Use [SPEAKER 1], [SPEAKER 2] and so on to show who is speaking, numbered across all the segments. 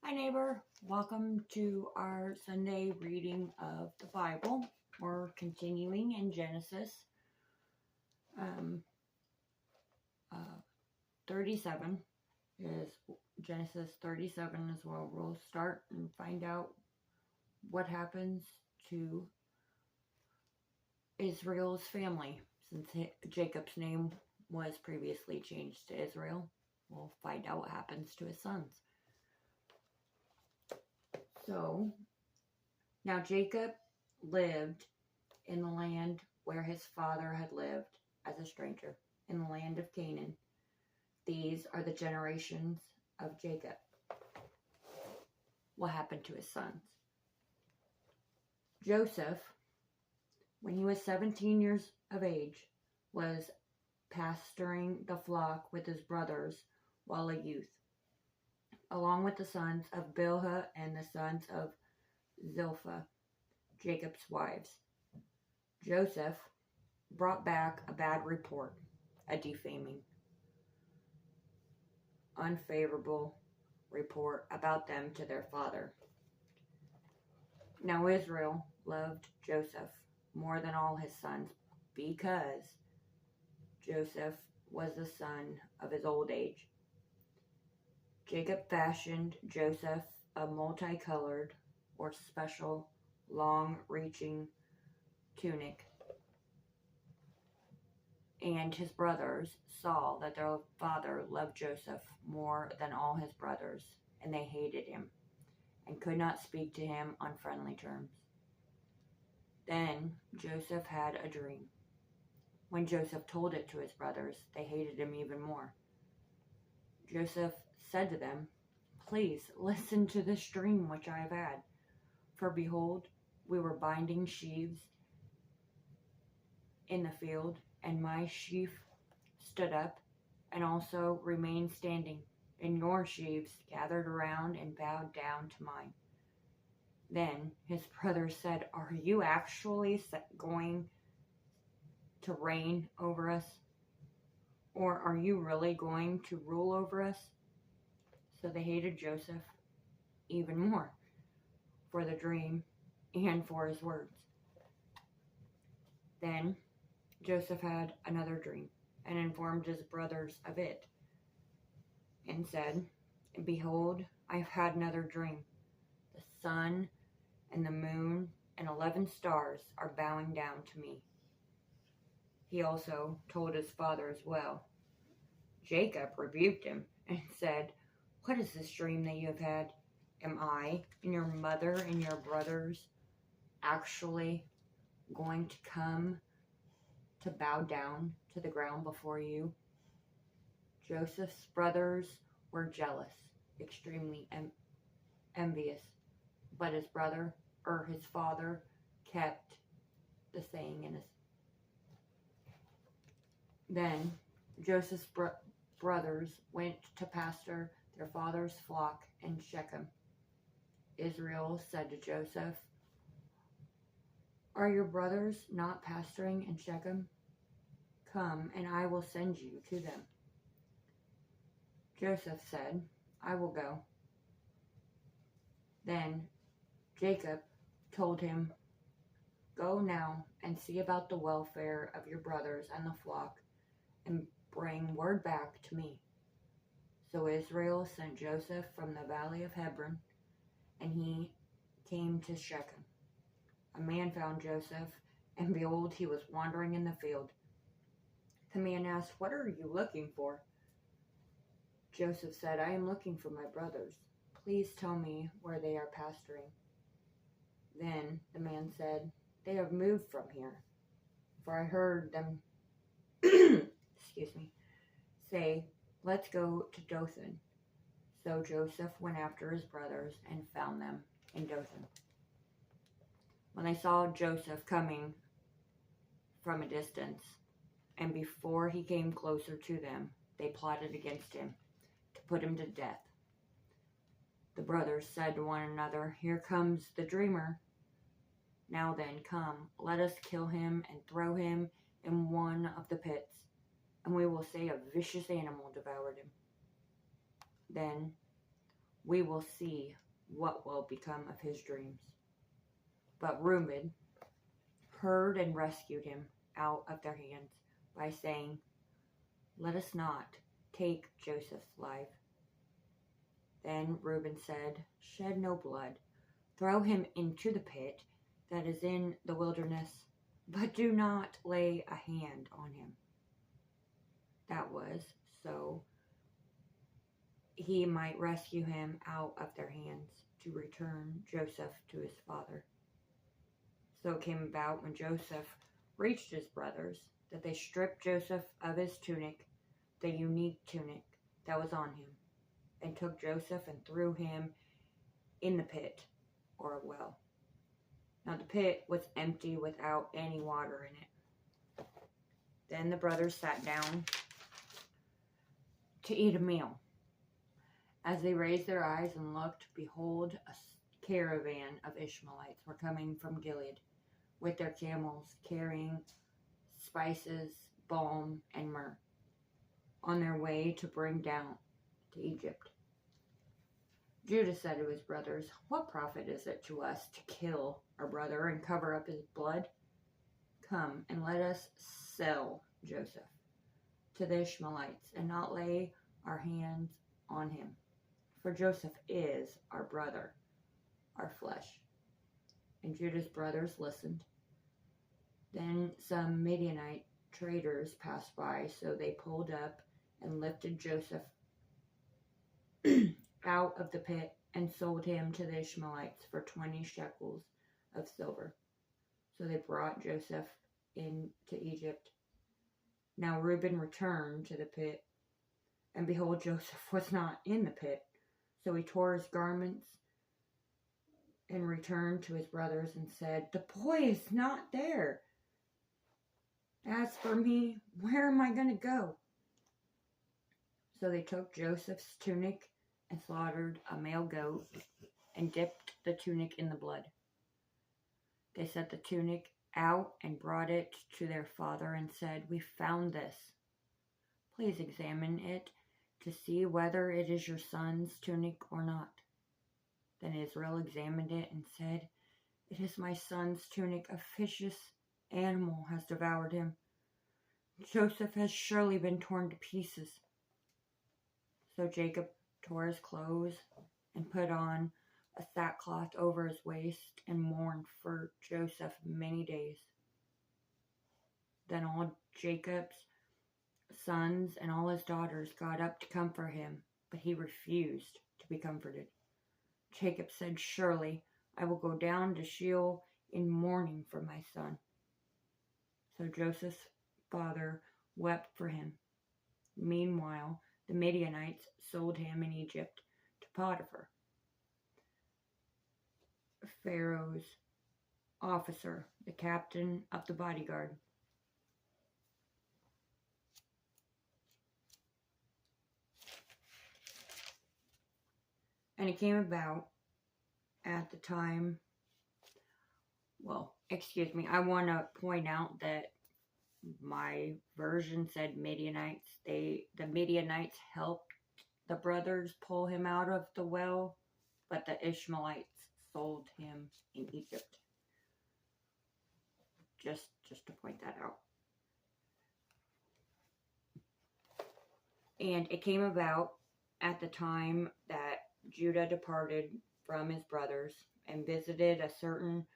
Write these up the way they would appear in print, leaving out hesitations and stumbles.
[SPEAKER 1] Hi, neighbor. Welcome to our Sunday reading of the Bible. We're continuing in Genesis um, uh, 37. Is Genesis 37 is where we'll start and find out what happens to Israel's family. Since Jacob's name was previously changed to Israel, we'll find out what happens to his sons. So, now Jacob lived in the land where his father had lived as a stranger, in the land of Canaan. These are the generations of Jacob. What happened to his sons? Joseph, when he was 17 years of age, was pasturing the flock with his brothers while a youth, along with the sons of Bilhah and the sons of Zilpah, Jacob's wives. Joseph brought back a bad report, a defaming, unfavorable report about them to their father. Now Israel loved Joseph more than all his sons because Joseph was the son of his old age. Jacob fashioned Joseph a multicolored or special long-reaching tunic, and his brothers saw that their father loved Joseph more than all his brothers, and they hated him and could not speak to him on friendly terms. Then Joseph had a dream. When Joseph told it to his brothers, they hated him even more. Joseph said to them, "Please listen to this dream which I have had. For behold, we were binding sheaves in the field, and my sheaf stood up and also remained standing, and your sheaves gathered around and bowed down to mine." Then his brothers said, "Are you actually going to reign over us? Or are you really going to rule over us?" So they hated Joseph even more for the dream and for his words. Then Joseph had another dream and informed his brothers of it, and said, "Behold, I have had another dream. The sun and the moon and 11 stars are bowing down to me." He also told his father as well. Jacob rebuked him and said, "What is this dream that you have had? Am I and your mother and your brothers actually going to come to bow down to the ground before you?" Joseph's brothers were jealous, extremely envious, but his father kept the saying in his. Then Joseph's brothers went to pasture their father's flock in Shechem. Israel said to Joseph, "Are your brothers not pasturing in Shechem? Come, and I will send you to them." Joseph said, "I will go." Then Jacob told him, "Go now and see about the welfare of your brothers and the flock, and bring word back to me." So Israel sent Joseph from the valley of Hebron, and he came to Shechem. A man found Joseph, and behold, he was wandering in the field. The man asked, "What are you looking for?" Joseph said, "I am looking for my brothers. Please tell me where they are pasturing." Then the man said, "They have moved from here, for I heard them say, 'Let's go to Dothan.'" So Joseph went after his brothers and found them in Dothan. When they saw Joseph coming from a distance, and before he came closer to them, they plotted against him to put him to death. The brothers said to one another, "Here comes the dreamer. Now then, come, let us kill him and throw him in one of the pits, and we will say a vicious animal devoured him." Then we will see what will become of his dreams. But Reuben heard and rescued him out of their hands by saying, let us not take Joseph's life. Then Reuben said, shed no blood. Throw him into the pit that is in the wilderness, but do not lay a hand on him. That was so he might rescue him out of their hands to return Joseph to his father. So it came about when Joseph reached his brothers that they stripped Joseph of his tunic, the unique tunic that was on him, and took Joseph and threw him in the pit, or a well. Now the pit was empty without any water in it. Then the brothers sat down to eat a meal. As they raised their eyes and looked, behold, a caravan of Ishmaelites were coming from Gilead, with their camels carrying spices, balm, and myrrh, on their way to bring down to Egypt. Judah said to his brothers, what profit is it to us to kill our brother and cover up his blood? Come and let us sell Joseph to the Ishmaelites and not lay our hands on him. For Joseph is our brother, our flesh. And Judah's brothers listened. Then some Midianite traders passed by, so they pulled up and lifted Joseph out of the pit and sold him to the Ishmaelites for 20 shekels of silver. So they brought Joseph into Egypt. Now Reuben returned to the pit, and behold, Joseph was not in the pit. So he tore his garments and returned to his brothers and said, the boy is not there. As for me, where am I going to go? So they took Joseph's tunic and slaughtered a male goat and dipped the tunic in the blood. They set the tunic out and brought it to their father and said, we found this. Please examine it to see whether it is your son's tunic or not. Then Israel examined it and said, it is my son's tunic. A vicious animal has devoured him. Joseph has surely been torn to pieces. So Jacob tore his clothes and put on a sackcloth over his waist and mourned for Joseph many days. Then all Jacob's sons and all his daughters got up to comfort him, but he refused to be comforted. Jacob said, surely I will go down to Sheol in mourning for my son. So Joseph's father wept for him. Meanwhile, the Midianites sold him in Egypt to Potiphar, Pharaoh's officer, the captain of the bodyguard. And it came about at the time, I want to point out that my version said Midianites. The Midianites helped the brothers pull him out of the well, but the Ishmaelites sold him in Egypt. Just to point that out. And it came about at the time that Judah departed from his brothers and visited a certain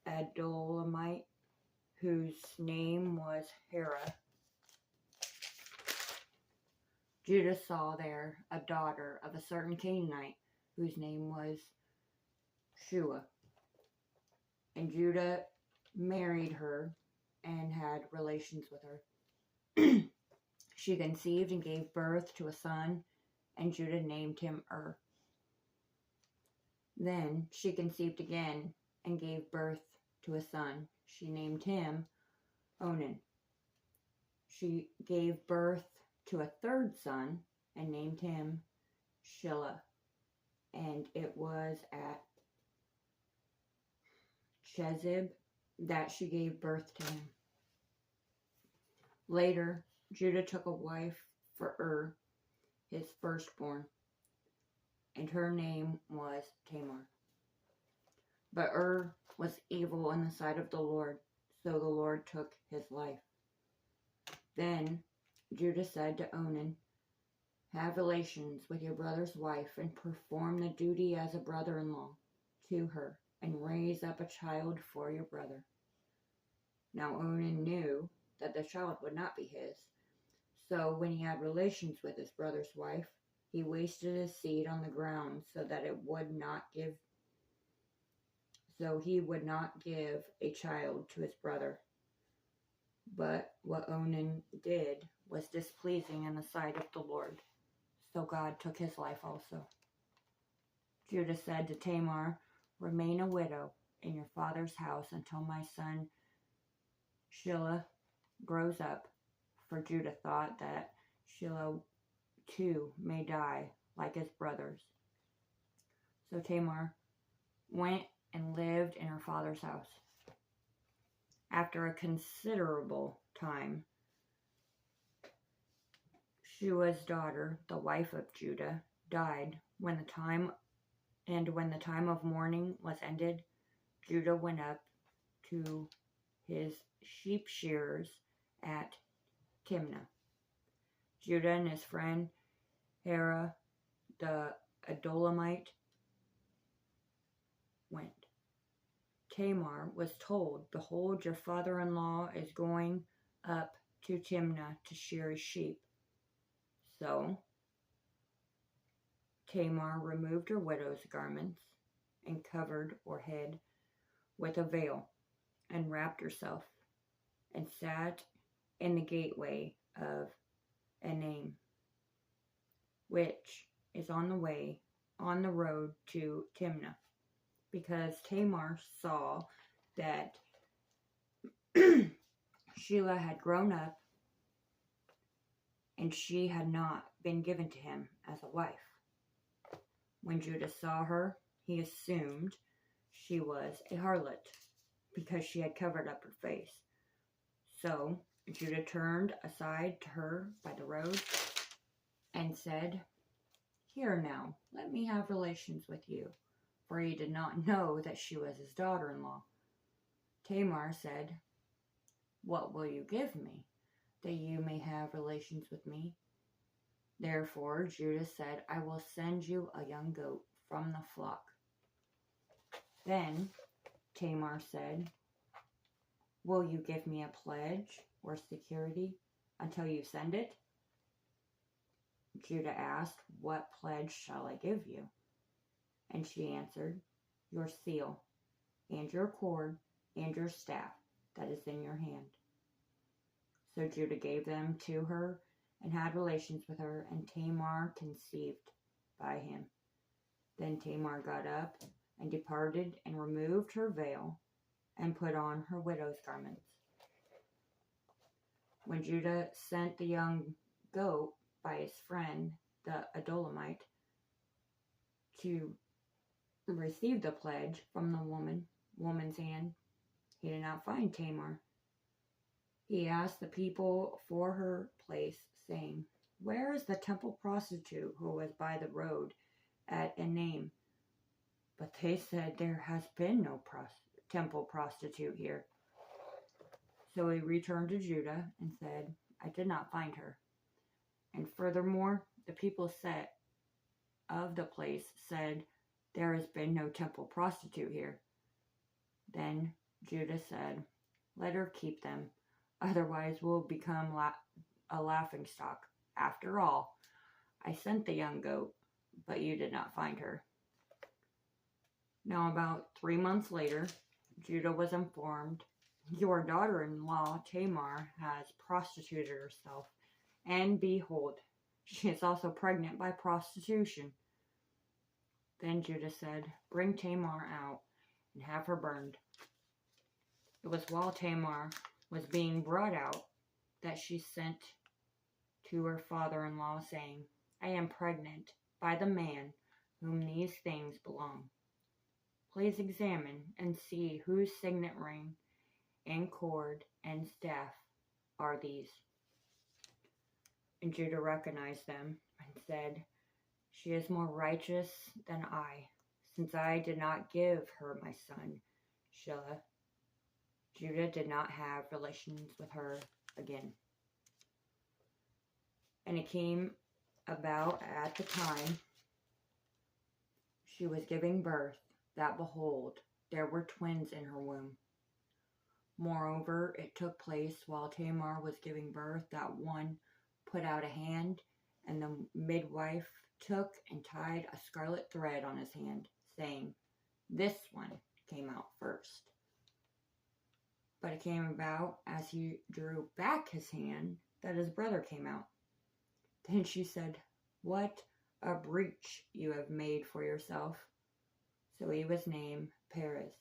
[SPEAKER 1] Adullamite whose name was Hera. Judah saw there a daughter of a certain Canaanite whose name was Shua. And Judah married her and had relations with her. She conceived and gave birth to a son, and Judah named him Then she conceived again and gave birth to a son. She named him Onan. She gave birth to a third son and named him Shelah. And it was at Chezib that she gave birth to him. Later, Judah took a wife for his firstborn. and her name was Tamar. But was evil in the sight of the Lord, so the Lord took his life. Then Judah said to Onan, have relations with your brother's wife and perform the duty as a brother-in-law to her and raise up a child for your brother. Now Onan knew that the child would not be his, so when he had relations with his brother's wife, he wasted his seed on the ground so he would not give a child to his brother. But what Onan did was displeasing in the sight of the Lord, so God took his life also. Judah said to Tamar, remain a widow in your father's house until my son Shelah grows up, for Judah thought that Shelah too may die like his brothers. So Tamar went and lived in her father's house. After a considerable time, Shua's daughter, the wife of Judah, died. When the time of mourning was ended, Judah went up to his sheep shearers at Timnah. Judah and his friend Hera the Adulamite went. Tamar was told, behold, your father-in-law is going up to Timnah to shear his sheep. So Tamar removed her widow's garments and covered her head with a veil and wrapped herself and sat in the gateway of Enaim, which is on the road to Timnah, because Tamar saw that Shelah had grown up and she had not been given to him as a wife. When Judah saw her, he assumed she was a harlot because she had covered up her face. So Judah turned aside to her by the road and said, here now, let me have relations with you, for he did not know that she was his daughter-in-law. Tamar said, what will you give me, that you may have relations with me? Therefore Judah said, I will send you a young goat from the flock. Then Tamar said, will you give me a pledge or security until you send it? Judah asked, what pledge shall I give you? And she answered, your seal, and your cord, and your staff that is in your hand. So Judah gave them to her and had relations with her, and Tamar conceived by him. Then Tamar got up and departed and removed her veil and put on her widow's garments. When Judah sent the young goat by his friend, the Adulamite, to receive the pledge from the woman's hand, he did not find Tamar. He asked the people for her place, saying, where is the temple prostitute who was by the road at Enaim? But they said, there has been no temple prostitute here. So he returned to Judah and said, I did not find her. And furthermore, the people of the place said, there has been no temple prostitute here. Then Judah said, let her keep them, otherwise we'll become a laughingstock. After all, I sent the young goat, but you did not find her. Now about 3 months later, Judah was informed, your daughter-in-law Tamar has prostituted herself, and behold, she is also pregnant by prostitution. Then Judah said, bring Tamar out and have her burned. It was while Tamar was being brought out that she sent to her father-in-law, saying, I am pregnant by the man whom these things belong. Please examine and see whose signet ring and cord and staff are these. And Judah recognized them and said, She is more righteous than I, since I did not give her my son, Shelah. Judah did not have relations with her again. And it came about at the time she was giving birth, that behold, there were twins in her womb. Moreover, it took place while Tamar was giving birth that one put out a hand, and the midwife took and tied a scarlet thread on his hand, saying, "This one came out first." But it came about as he drew back his hand that his brother came out. Then she said, "What a breach you have made for yourself." So he was named Perez.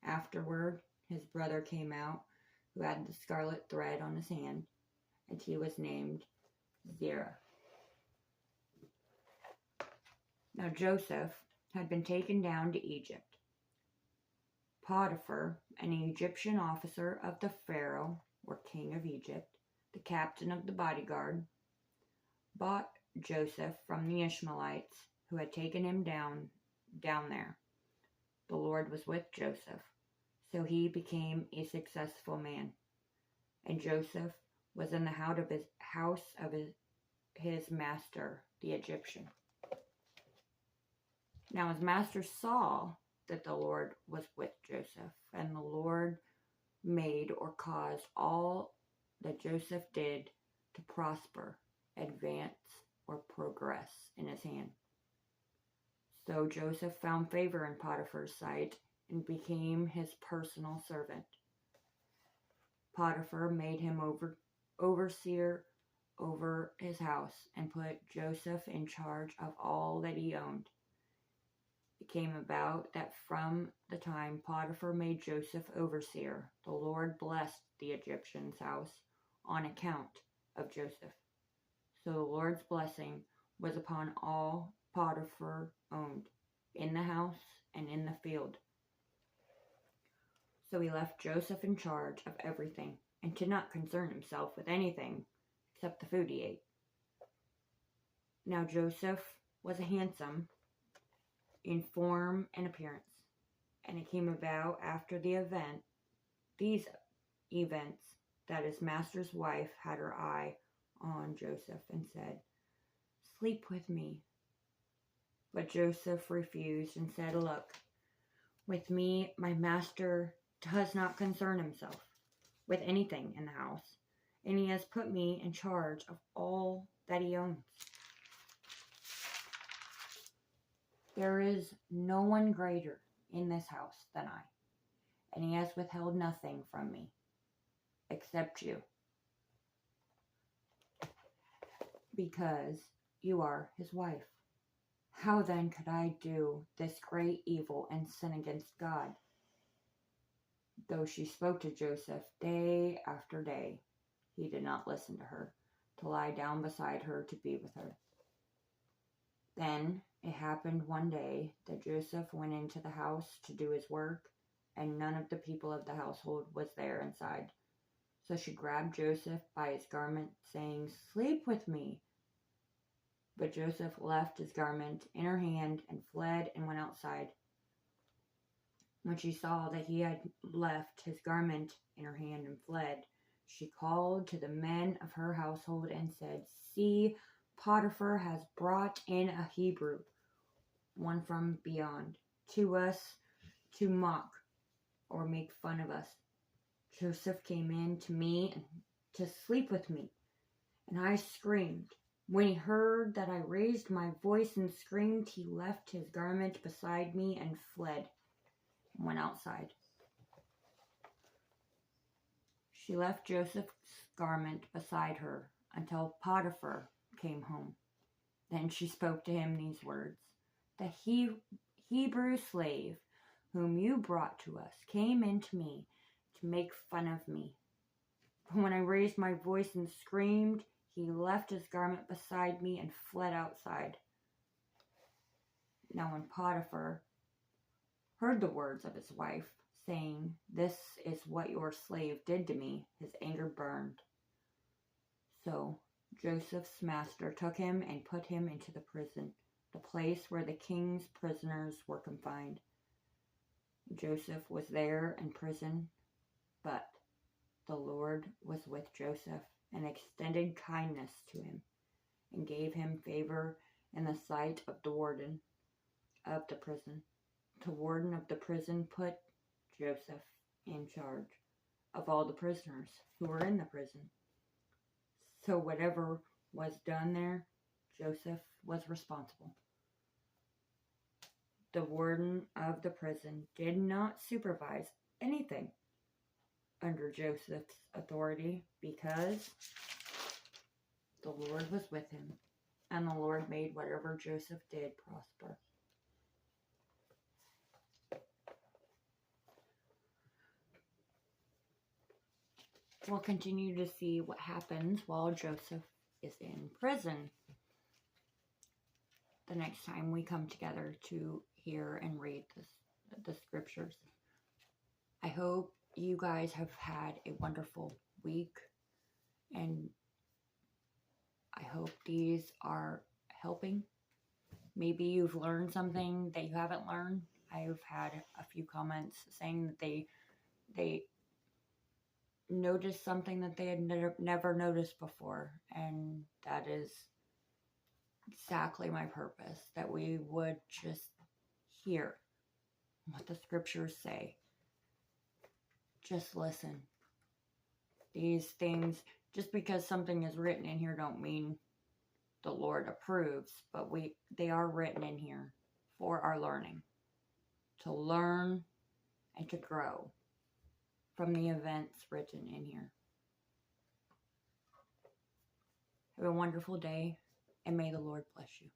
[SPEAKER 1] Afterward, his brother came out, who had the scarlet thread on his hand, and he was named Zerah. Now Joseph had been taken down to Egypt. Potiphar, an Egyptian officer of the Pharaoh, or king of Egypt, the captain of the bodyguard, bought Joseph from the Ishmaelites who had taken him down there. The Lord was with Joseph, so he became a successful man. And Joseph was in the house of his master, the Egyptian. Now his master saw that the Lord was with Joseph, and the Lord made or caused all that Joseph did to prosper, advance, or progress in his hand. So Joseph found favor in Potiphar's sight and became his personal servant. Potiphar made him overseer over his house and put Joseph in charge of all that he owned. It came about that from the time Potiphar made Joseph overseer, the Lord blessed the Egyptian's house on account of Joseph. So the Lord's blessing was upon all Potiphar owned, in the house and in the field. So he left Joseph in charge of everything, and did not concern himself with anything except the food he ate. Now Joseph was handsome in form and appearance, and it came about after these events, that his master's wife had her eye on Joseph and said, "Sleep with me." But Joseph refused and said, "Look, with me my master does not concern himself with anything in the house, and he has put me in charge of all that he owns. There is no one greater in this house than I, and he has withheld nothing from me except you, because you are his wife. How then could I do this great evil and sin against God?" Though she spoke to Joseph day after day, he did not listen to her, to lie down beside her to be with her. Then it happened one day that Joseph went into the house to do his work, and none of the people of the household was there inside. So she grabbed Joseph by his garment, saying, "Sleep with me." But Joseph left his garment in her hand and fled and went outside. When she saw that he had left his garment in her hand and fled, she called to the men of her household and said, "See, Potiphar has brought in a Hebrew, one from beyond, to us to mock or make fun of us." Joseph came in to me to sleep with me, and I screamed. When he heard that I raised my voice and screamed, he left his garment beside me and fled and went outside. She left Joseph's garment beside her until Potiphar came home. Then she spoke to him these words: "The Hebrew slave whom you brought to us came in to me to make fun of me. But when I raised my voice and screamed, he left his garment beside me and fled outside." Now when Potiphar heard the words of his wife, saying, "This is what your slave did to me," his anger burned. So Joseph's master took him and put him into the prison, the place where the king's prisoners were confined. Joseph was there in prison, but the Lord was with Joseph and extended kindness to him and gave him favor in the sight of the warden of the prison. The warden of the prison put Joseph in charge of all the prisoners who were in the prison. So whatever was done there, Joseph was responsible. The warden of the prison did not supervise anything under Joseph's authority because the Lord was with him, and the Lord made whatever Joseph did prosper. We'll continue to see what happens while Joseph is in prison the next time we come together to hear and read the scriptures. I hope you guys have had a wonderful week, and I hope these are helping. Maybe you've learned something that you haven't learned. I've had a few comments saying that they noticed something that they had never noticed before, and that is exactly my purpose, that we would just hear what the scriptures say. Just listen. These things, just because something is written in here, don't mean the Lord approves, but they are written in here for our learning, to learn and to grow from the events written in here. Have a wonderful day, and may the Lord bless you.